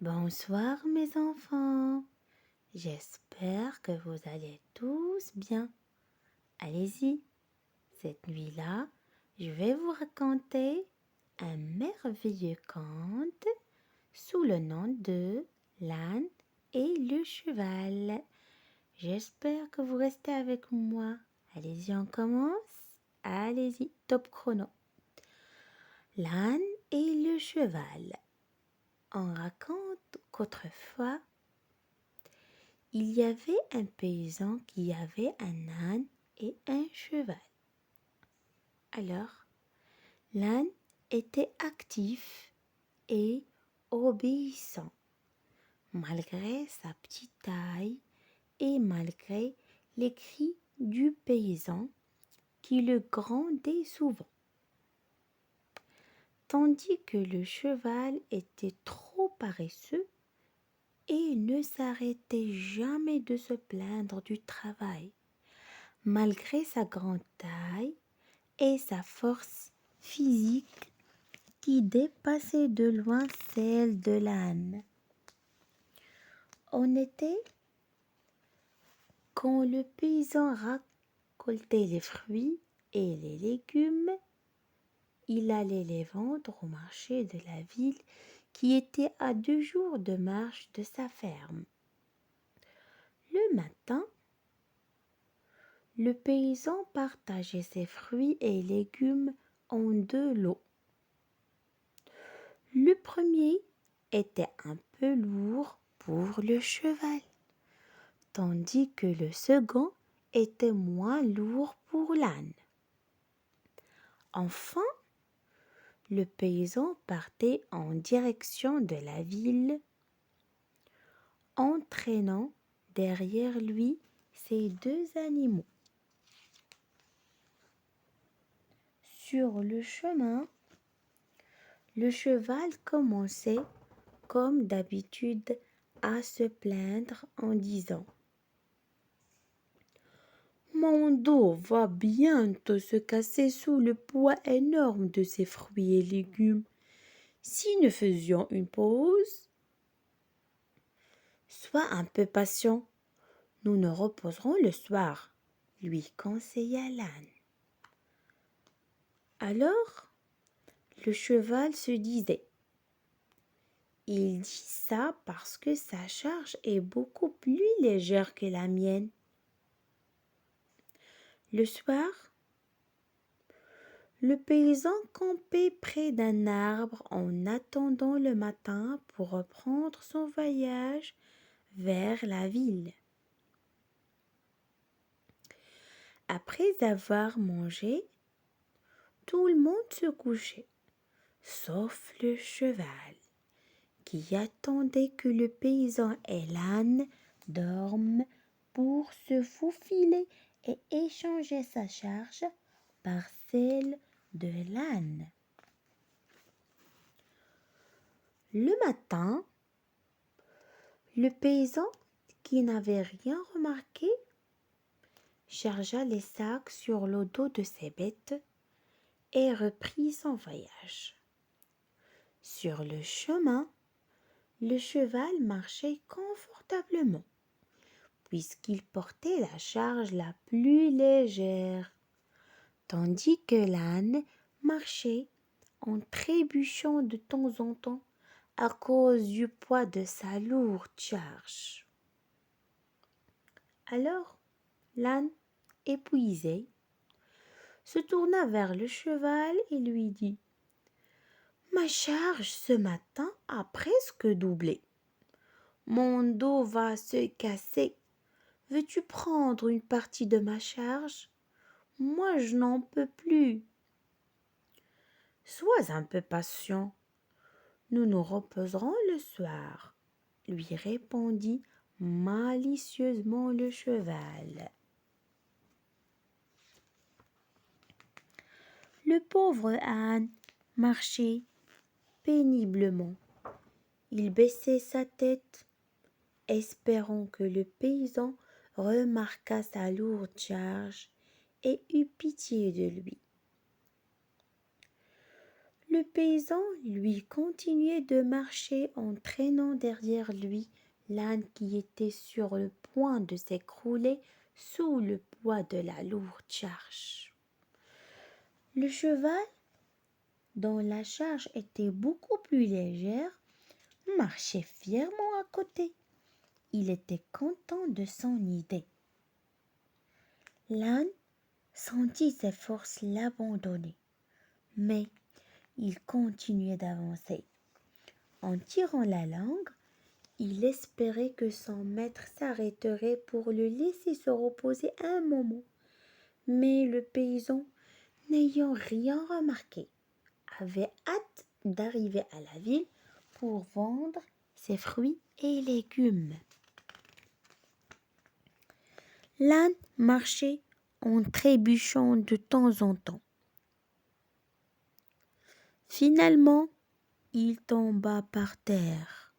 Bonsoir mes enfants, j'espère que vous allez tous bien. Allez-y, cette nuit-là, je vais vous raconter un merveilleux conte sous le nom de l'âne et le cheval. J'espère que vous restez avec moi. Allez-y, on commence. Allez-y, top chrono. L'âne et le cheval. On raconte qu'autrefois, il y avait un paysan qui avait un âne et un cheval. Alors, l'âne était actif et obéissant, malgré sa petite taille et malgré les cris du paysan qui le grondait souvent. Tandis que le cheval était trop paresseux et ne s'arrêtait jamais de se plaindre du travail, malgré sa grande taille et sa force physique qui dépassait de loin celle de l'âne. En été, quand le paysan récoltait les fruits et les légumes, il allait les vendre au marché de la ville qui était à 2 jours de marche de sa ferme. Le matin, le paysan partageait ses fruits et légumes en 2 lots. Le premier était un peu lourd pour le cheval, tandis que le second était moins lourd pour l'âne. Enfin, le paysan partait en direction de la ville, entraînant derrière lui ses 2 animaux. Sur le chemin, le cheval commençait, comme d'habitude, à se plaindre en disant: Mon dos va bientôt se casser sous le poids énorme de ces fruits et légumes. Si nous faisions une pause, sois un peu patient, nous nous reposerons le soir, lui conseilla l'âne. Alors, le cheval se disait: Il dit ça parce que sa charge est beaucoup plus légère que la mienne. Le soir, le paysan campait près d'un arbre en attendant le matin pour reprendre son voyage vers la ville. Après avoir mangé, tout le monde se couchait, sauf le cheval, qui attendait que le paysan et l'âne dorment pour se faufiler et échanger sa charge par celle de l'âne. Le matin, le paysan, qui n'avait rien remarqué, chargea les sacs sur le dos de ses bêtes et reprit son voyage. Sur le chemin, le cheval marchait confortablement, puisqu'il portait la charge la plus légère, tandis que l'âne marchait en trébuchant de temps en temps à cause du poids de sa lourde charge. Alors, l'âne, épuisé, se tourna vers le cheval et lui dit: Ma charge ce matin a presque doublé. Mon dos va se casser. Veux-tu prendre une partie de ma charge? Moi, je n'en peux plus. Sois un peu patient. Nous nous reposerons le soir, lui répondit malicieusement le cheval. Le pauvre âne marchait péniblement. Il baissait sa tête, espérant que le paysan remarquât sa lourde charge et eût pitié de lui. Le paysan, lui, continuait de marcher en traînant derrière lui l'âne qui était sur le point de s'écrouler sous le poids de la lourde charge. Le cheval, dont la charge était beaucoup plus légère, marchait fièrement à côté. Il était content de son idée. L'âne sentit ses forces l'abandonner, mais il continuait d'avancer. En tirant la langue, il espérait que son maître s'arrêterait pour le laisser se reposer un moment. Mais le paysan, n'ayant rien remarqué, avait hâte d'arriver à la ville pour vendre ses fruits et légumes. L'âne marchait en trébuchant de temps en temps. Finalement, il tomba par terre.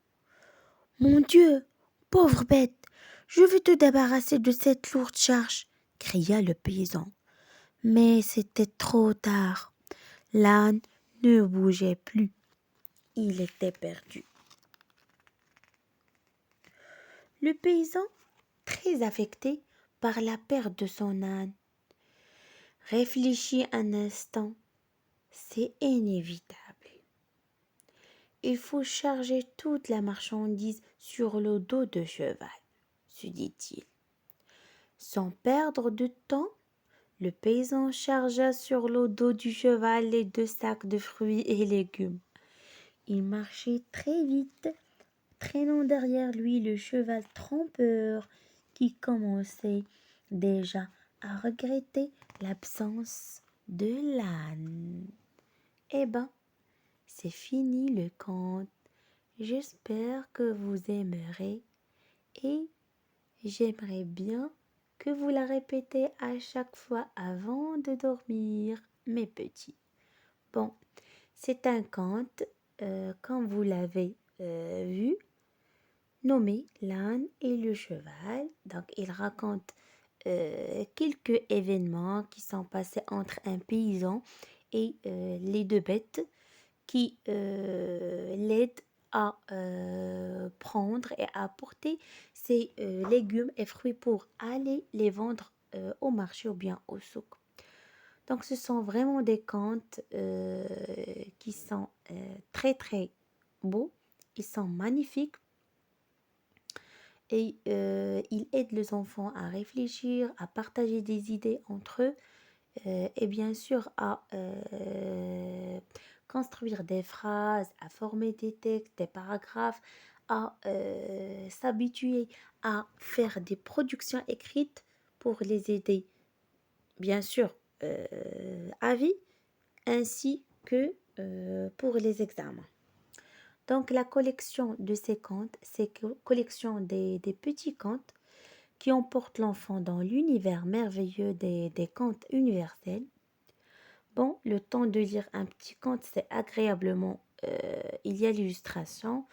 « Mon Dieu, pauvre bête, je veux te débarrasser de cette lourde charge !» cria le paysan. Mais c'était trop tard. L'âne ne bougeait plus. Il était perdu. Le paysan, très affecté par la perte de son âne, réfléchit un instant. C'est inévitable. Il faut charger toute la marchandise sur le dos de cheval, se dit-il. Sans perdre de temps, le paysan chargea sur le dos du cheval les 2 sacs de fruits et légumes. Il marchait très vite, traînant derrière lui le cheval trompeur qui commençait déjà à regretter l'absence de l'âne. Eh ben, c'est fini le conte. J'espère que vous aimerez et j'aimerais bien que vous la répétez à chaque fois avant de dormir, mes petits. Bon, c'est un conte, comme vous l'avez vu, nommé L'âne et le cheval. Donc, il raconte quelques événements qui sont passés entre un paysan et les 2 bêtes qui l'aident à prendre et à apporter ces légumes et fruits pour aller les vendre au marché ou bien au souk. Donc ce sont vraiment des contes qui sont très très beaux, ils sont magnifiques et ils aident les enfants à réfléchir, à partager des idées entre eux et bien sûr à construire des phrases, à former des textes, des paragraphes, à s'habituer à faire des productions écrites pour les aider, bien sûr, à vie, ainsi que pour les examens. Donc la collection de ces contes, c'est collection des petits contes qui emportent l'enfant dans l'univers merveilleux des contes universels. Bon, le temps de lire un petit conte, c'est agréablement, il y a l'illustration,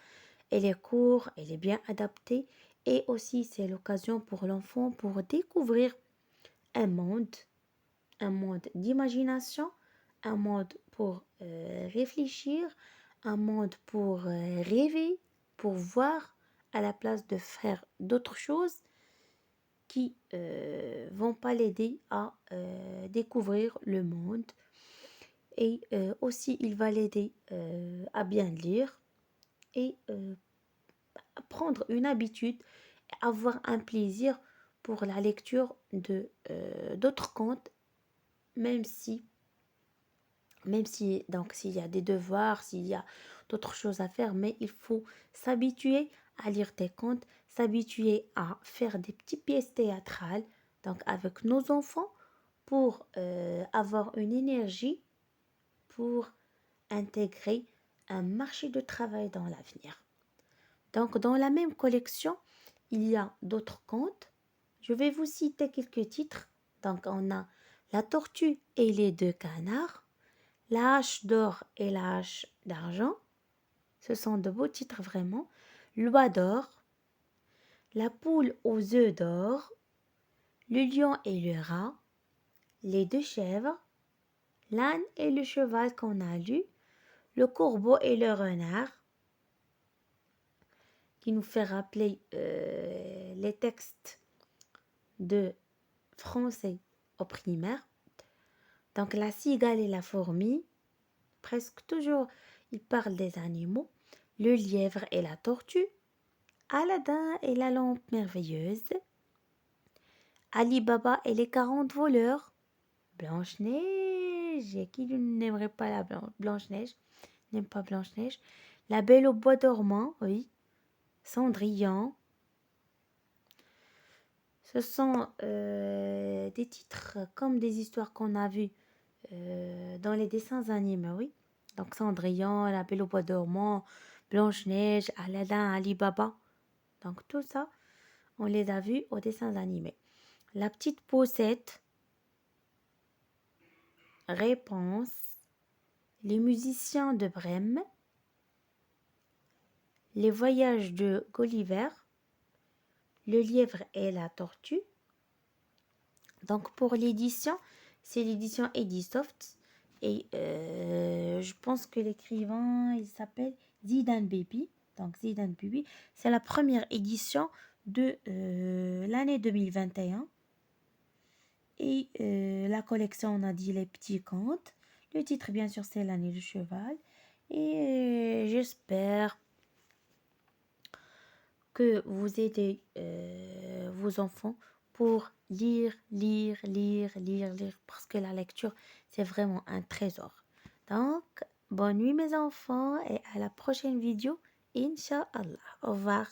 elle est courte, elle est bien adaptée et aussi c'est l'occasion pour l'enfant pour découvrir un monde d'imagination, un monde pour réfléchir, un monde pour rêver, pour voir à la place de faire d'autres choses qui vont pas l'aider à découvrir le monde. Et aussi, il va l'aider à bien lire et à prendre une habitude, avoir un plaisir pour la lecture de d'autres contes, même si donc s'il y a des devoirs, s'il y a d'autres choses à faire, mais il faut s'habituer à lire des contes, s'habituer à faire des petites pièces théâtrales, donc avec nos enfants, pour avoir une énergie pour intégrer un marché de travail dans l'avenir. Donc, dans la même collection, il y a d'autres contes. Je vais vous citer quelques titres. Donc, on a La tortue et les 2 canards, La hache d'or et la hache d'argent. Ce sont de beaux titres vraiment. L'oie d'or, La poule aux œufs d'or, Le lion et le rat, Les 2 chèvres, L'âne et le cheval qu'on a lu, Le corbeau et le renard, qui nous fait rappeler les textes de français au primaire. Donc la cigale et la fourmi, presque toujours, ils parlent des animaux. Le lièvre et la tortue, Aladdin et la lampe merveilleuse, Ali Baba et les 40 voleurs, Blanche-Neige, et qui n'aimerait pas la Blanche-Neige, n'aime pas Blanche-Neige, La Belle au bois dormant, oui, Cendrillon. Ce sont des titres comme des histoires qu'on a vues dans les dessins animés, oui. Donc Cendrillon, La Belle au bois dormant, Blanche-Neige, Aladdin, Ali Baba. Donc tout ça, on les a vus aux dessins animés. La petite Poussette, Réponse, Les musiciens de Brême, Les voyages de Gulliver, Le lièvre et la tortue. Donc pour l'édition, c'est l'édition Edisoft. Et je pense que l'écrivain, il s'appelle Zidane Baby. Donc Zidane Baby, c'est la première édition de l'année 2021. Et la collection, on a dit les petits contes. Le titre, bien sûr, c'est l'année du cheval. Et j'espère que vous aidez vos enfants pour lire, parce que la lecture, c'est vraiment un trésor. Donc, bonne nuit mes enfants et à la prochaine vidéo, Inch'Allah. Au revoir.